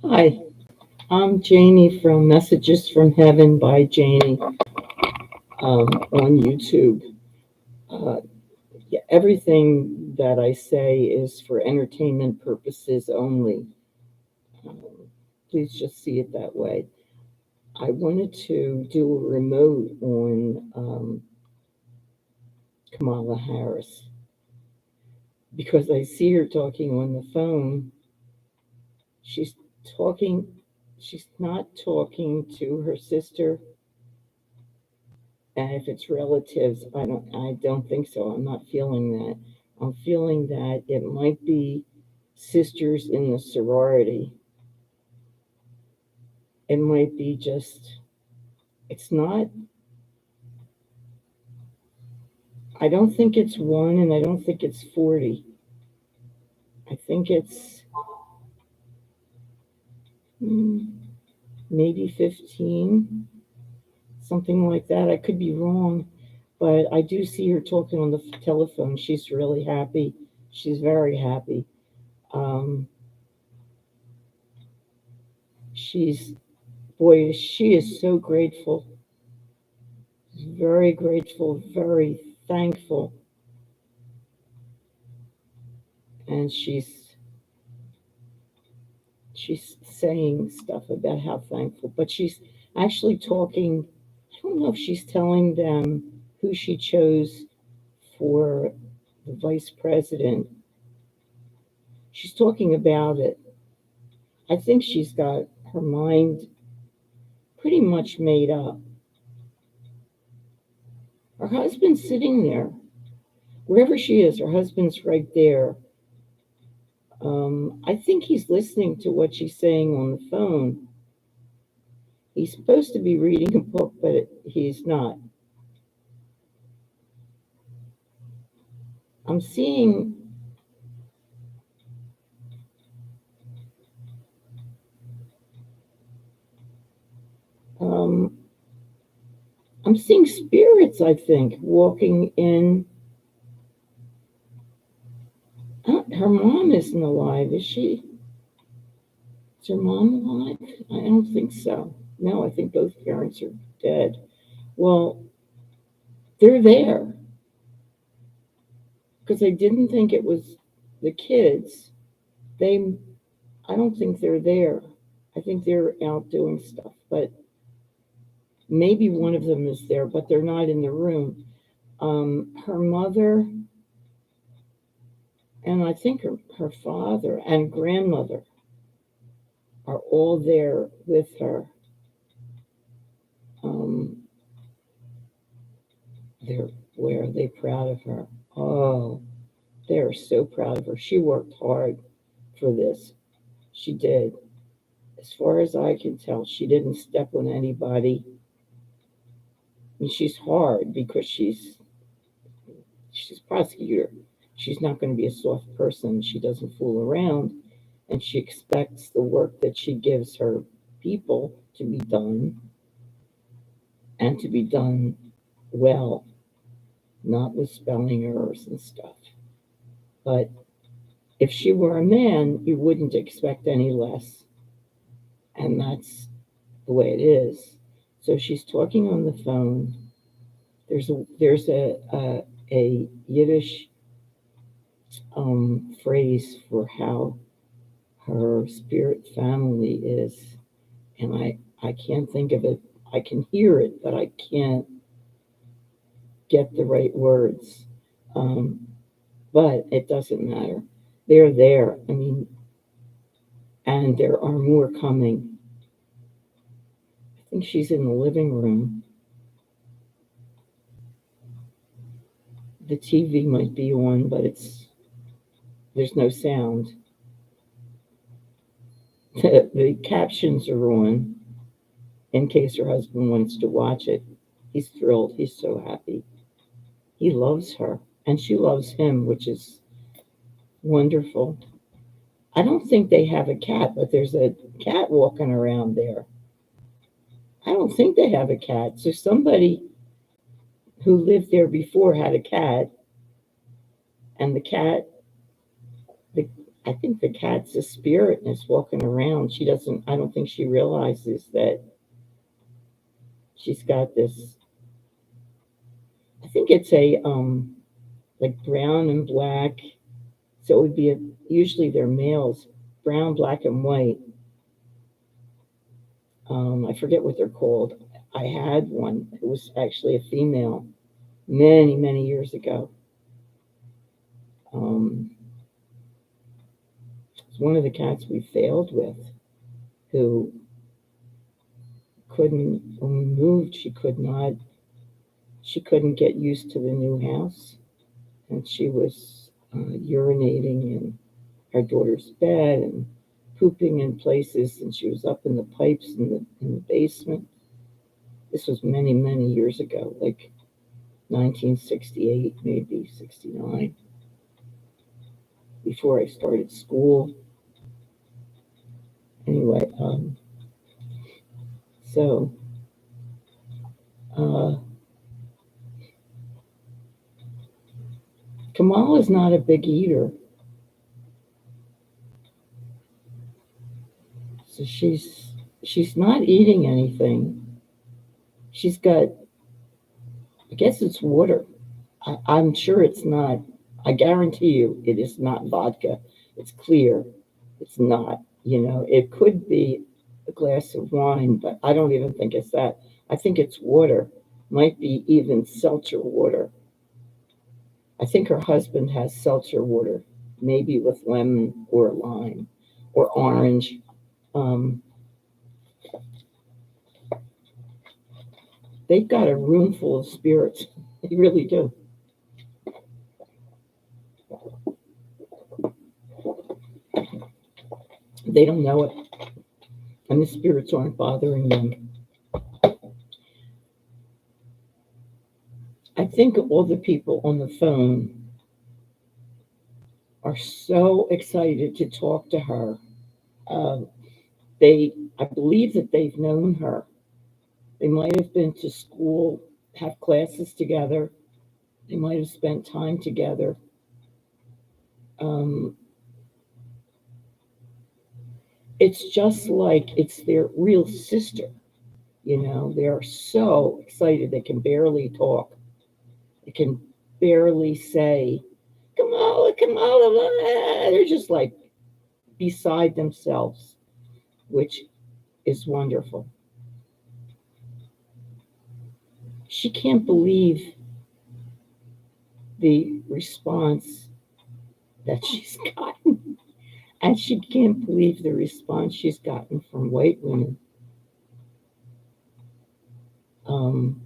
Hi, I'm Jaynee from Messages from Heaven by Jaynee on YouTube. Uh, yeah, everything that I say is for entertainment purposes only. Um, Please just see it that way. I wanted to do a remote on Kamala Harris because I see her talking on the phone. She's talking, she's not talking to her sister. And if it's relatives, I don't think so. I'm not feeling that. I'm feeling that it might be sisters in the sorority. It might be just, it's not, I don't think it's one and I don't think it's 40. I think it's mm, maybe 15, something like that. I could be wrong, but I do see her talking on the telephone. She's really happy. She's very happy. Um, she's Boy, she is so grateful, very grateful, very thankful. And she's saying stuff about how thankful, but she's actually talking. I don't know if she's telling them who she chose for the vice president. She's talking about it. I think she's got her mind pretty much made up. Her husband's sitting there. Wherever she is, her husband's right there. I think he's listening to what she's saying on the phone. He's supposed to be reading a book, but he's not. I'm seeing um, I'm seeing spirits, I think, walking in. Her mom isn't alive, is she? Is her mom alive? I don't think so. No, I think both parents are dead. Well, they're there because I didn't think it was the kids. They, I don't think they're there. I think they're out doing stuff, but maybe one of them is there, but they're not in the room. Her mother and I think her father and grandmother are all there with her. Um, they're Where are they proud of her? Oh, they are so proud of her. She worked hard for this. She did. As far as I can tell, she didn't step on anybody. I mean, she's hard because she's a prosecutor. She's not going to be a soft person. She doesn't fool around, and she expects the work that she gives her people to be done and to be done well, not with spelling errors and stuff. But if she were a man, you wouldn't expect any less, and that's the way it is. So she's talking on the phone. There's a Yiddish phrase for how her spirit family is, and I can't think of it. I can hear it, but I can't get the right words. Um, but it doesn't matter. They're there. I mean, and there are more coming. I think she's in the living room. The TV might be on, but there's no sound. The captions are on in case her husband wants to watch it. He's thrilled. He's so happy. He loves her, and she loves him, which is wonderful. I don't think they have a cat, but there's a cat walking around there. I don't think they have a cat. So somebody who lived there before had a cat, and the cat, the, I think the cat's a spirit and it's walking around. I don't think she realizes that she's got this. I think it's a, like brown and black. So it would be usually they're males, brown, black, and white. I forget what they're called. I had one. It was actually a female many, many years ago. Um, it's one of the cats we failed with, who couldn't, when we moved, she couldn't get used to the new house, and she was urinating in our daughter's bed and pooping in places, and she was up in the pipes in the basement. This was many, many years ago, like 1968, maybe 69, before I started school. Anyway, so uh, Kamala's not a big eater, so she's not eating anything. She's got, I guess it's water. I'm sure it's not. I guarantee you, it is not vodka. It's clear. It's not. It could be a glass of wine, but I don't even think it's that. I think it's water. Might be even seltzer water. I think her husband has seltzer water, maybe with lemon or lime or orange. Um, they've got a room full of spirits. They really do. They don't know it, and the spirits aren't bothering them. I think all the people on the phone are so excited to talk to her. Um, I believe that they've known her. They might have been to school, have classes together. They might have spent time together. Um, it's just like it's their real sister. They are so excited they can barely talk. They can barely say, Kamala, Kamala. They're just like beside themselves, which is wonderful. She can't believe the response that she's gotten. And she can't believe the response she's gotten from white women. Um,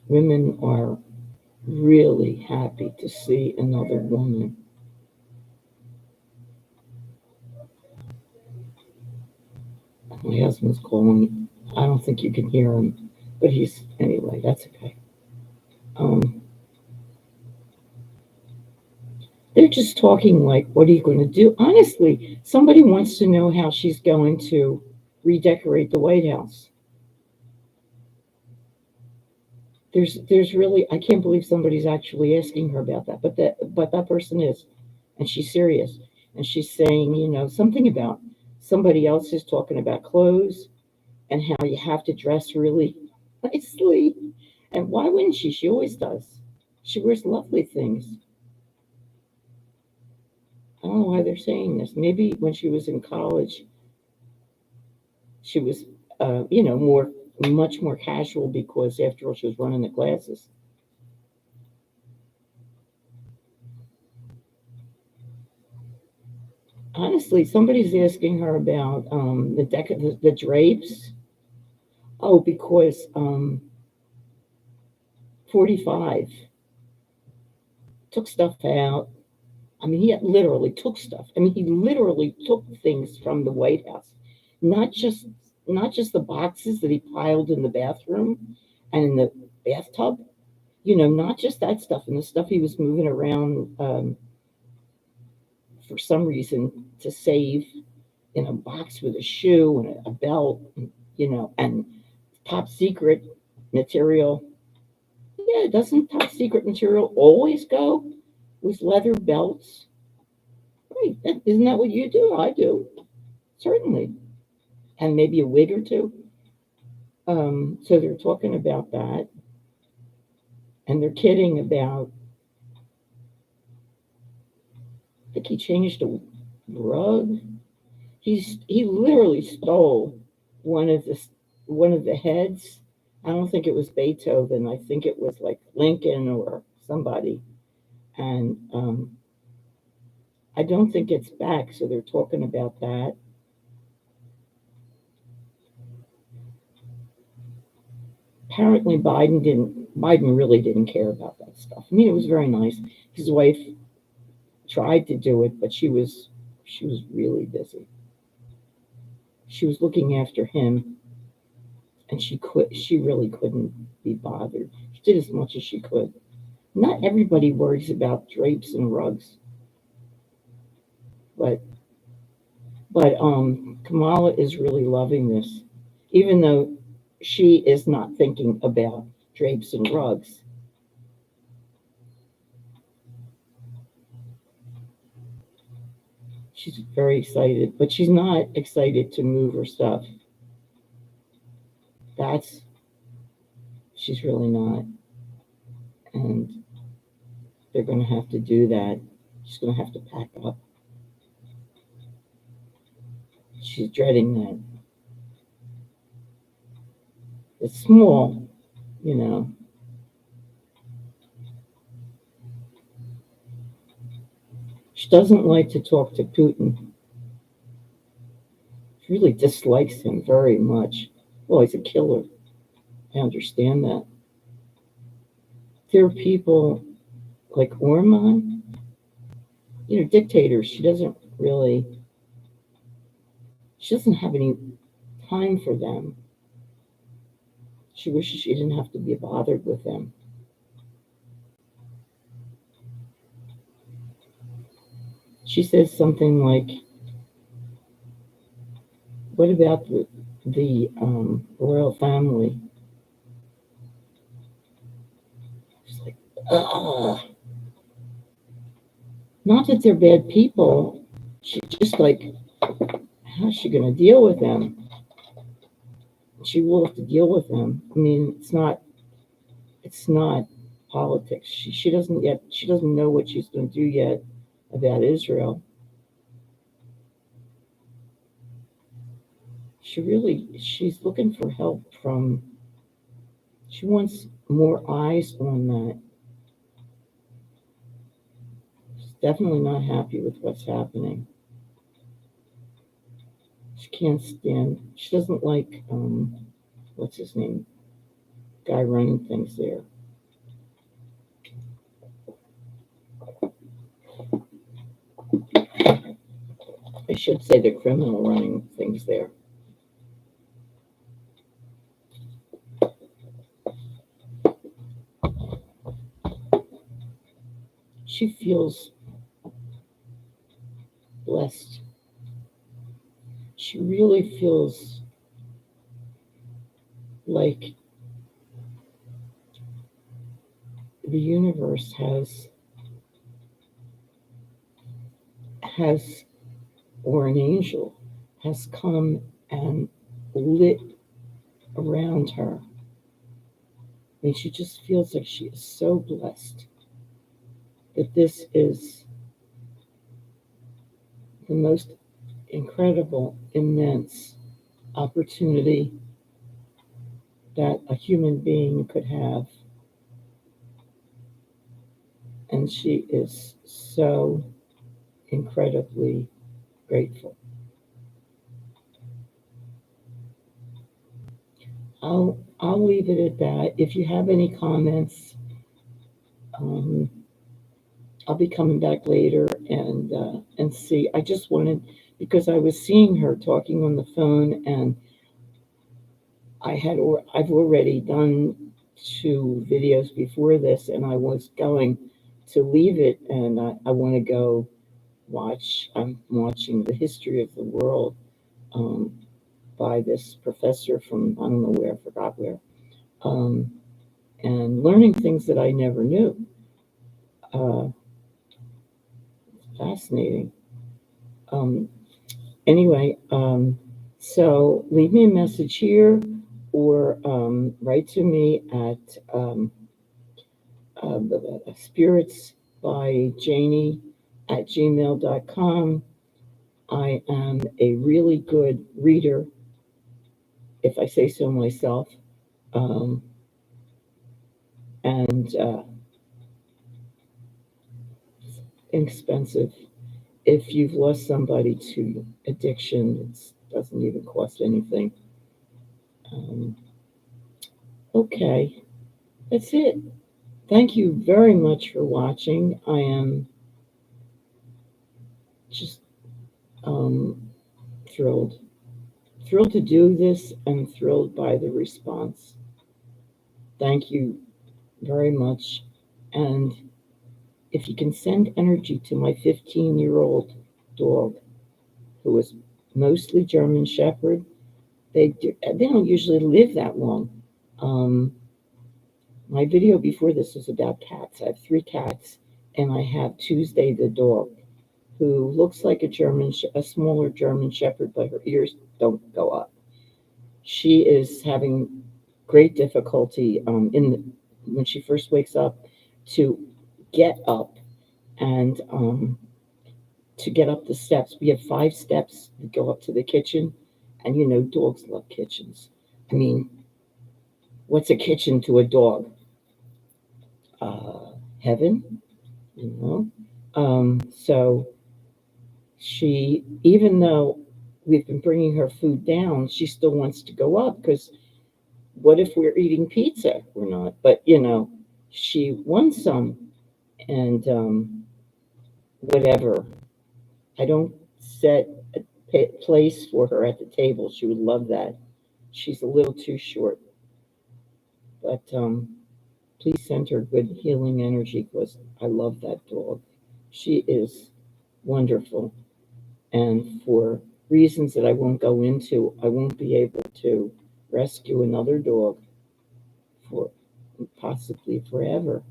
Women are really happy to see another woman. My husband's calling. I don't think you can hear him, but anyway, that's okay. Um, they're just talking like, what are you going to do? Honestly, somebody wants to know how she's going to redecorate the White House. There's really, I can't believe somebody's actually asking her about that, but that person is, and she's serious, and she's saying, something about somebody else is talking about clothes and how you have to dress really nicely, and why wouldn't she? She always does. She wears lovely things. I don't know why they're saying this. Maybe when she was in college, she was, much more casual because after all, she was running the classes. Honestly, somebody's asking her about the drapes. Oh, because 45 took stuff out. I mean, he literally took stuff. I mean, he literally took things from the White House, not just not just the boxes that he piled in the bathroom and in the bathtub. Not just that stuff and the stuff he was moving around for some reason to save in a box with a shoe and a belt, and top secret material. Yeah, doesn't top secret material always go with leather belts. Right, isn't that what you do? I do, certainly. And maybe a wig or two. So they're talking about that, and they're kidding about. I think he changed a rug. He literally stole one of the one of the heads. I don't think it was Beethoven. I think it was like Lincoln or somebody, and I don't think it's back. So they're talking about that. Apparently, Biden really didn't care about that stuff. I mean, it was very nice. His wife tried to do it, but she was really busy. She was looking after him, and she really couldn't be bothered. She did as much as she could. Not everybody worries about drapes and rugs, but Kamala is really loving this, even though she is not thinking about drapes and rugs. She's very excited, but she's not excited to move her stuff. That's She's really not, and they're going to have to do that. She's going to have to pack up. She's dreading that. It's small, you know. She doesn't like to talk to Putin. She really dislikes him very much. Well, he's a killer. I understand that. There are people like Orman, dictators. She doesn't have any time for them. She wishes she didn't have to be bothered with them. She says something like, "What about the royal family?" She's like, ugh. Not that they're bad people. She just like, how's she going to deal with them? She will have to deal with them. I mean, it's not politics. She doesn't know what she's going to do yet about Israel. She's looking for help from. She wants more eyes on that. She's definitely not happy with what's happening. She can't stand. She doesn't like what's his name? Guy running things there. I should say the criminal running things there. She feels blessed. She really feels like the universe has or an angel has come and lit around her. I mean, she just feels like she is so blessed that this is the most incredible, immense opportunity that a human being could have. And she is so incredibly grateful. I'll leave it at that. If you have any comments, um, I'll be coming back later and see. I just wanted, because I was seeing her talking on the phone, and I've already done 2 videos before this, and I was going to leave it, and I want to go watch. I'm watching The History of the World um, by this professor from I don't know where, I forgot where, um, and learning things that I never knew. Uh, Fascinating. Um, anyway, so leave me a message here or write to me at spiritsbyjaynee@gmail.com. I am a really good reader, if I say so myself, um, and inexpensive. If you've lost somebody to addiction, it doesn't even cost anything. Um, okay, that's it. Thank you very much for watching. I am just um, thrilled. Thrilled to do this and thrilled by the response. Thank you very much. And if you can send energy to my 15-year-old dog, who is mostly German Shepherd, they don't usually live that long. Um, my video before this was about cats. I have 3 cats, and I have Tuesday the dog, who looks like a smaller German Shepherd, but her ears don't go up. She is having great difficulty when she first wakes up to get up and to get up the steps. We have 5 steps that go up to the kitchen, and dogs love kitchens. I mean, what's a kitchen to a dog? Heaven, you know. So even though we've been bringing her food down, she still wants to go up because what if we're eating pizza? We're not, but she wants some, and whatever. I don't set a place for her at the table. She would love that. She's a little too short, but please send her good healing energy because I love that dog. She is wonderful, and for reasons that I won't go into, I won't be able to rescue another dog for possibly forever,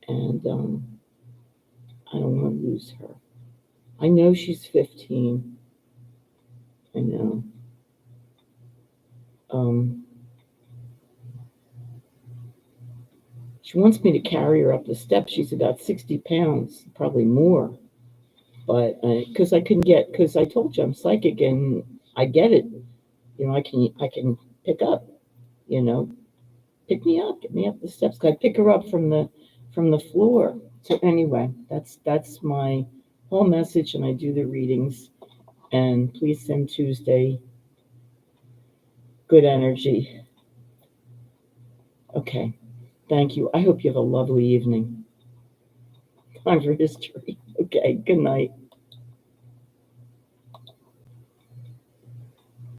and I don't want to lose her. I know she's 15. I know. Um, she wants me to carry her up the steps. She's about 60 pounds, probably more. But because because I told you I'm psychic and I get it. I can pick up. You know, pick me up, get me up the steps. I pick her up from the floor. So anyway, that's my whole message, and I do the readings. And please send Tuesday good energy. Okay. Thank you. I hope you have a lovely evening. Time for history. Okay. Good night.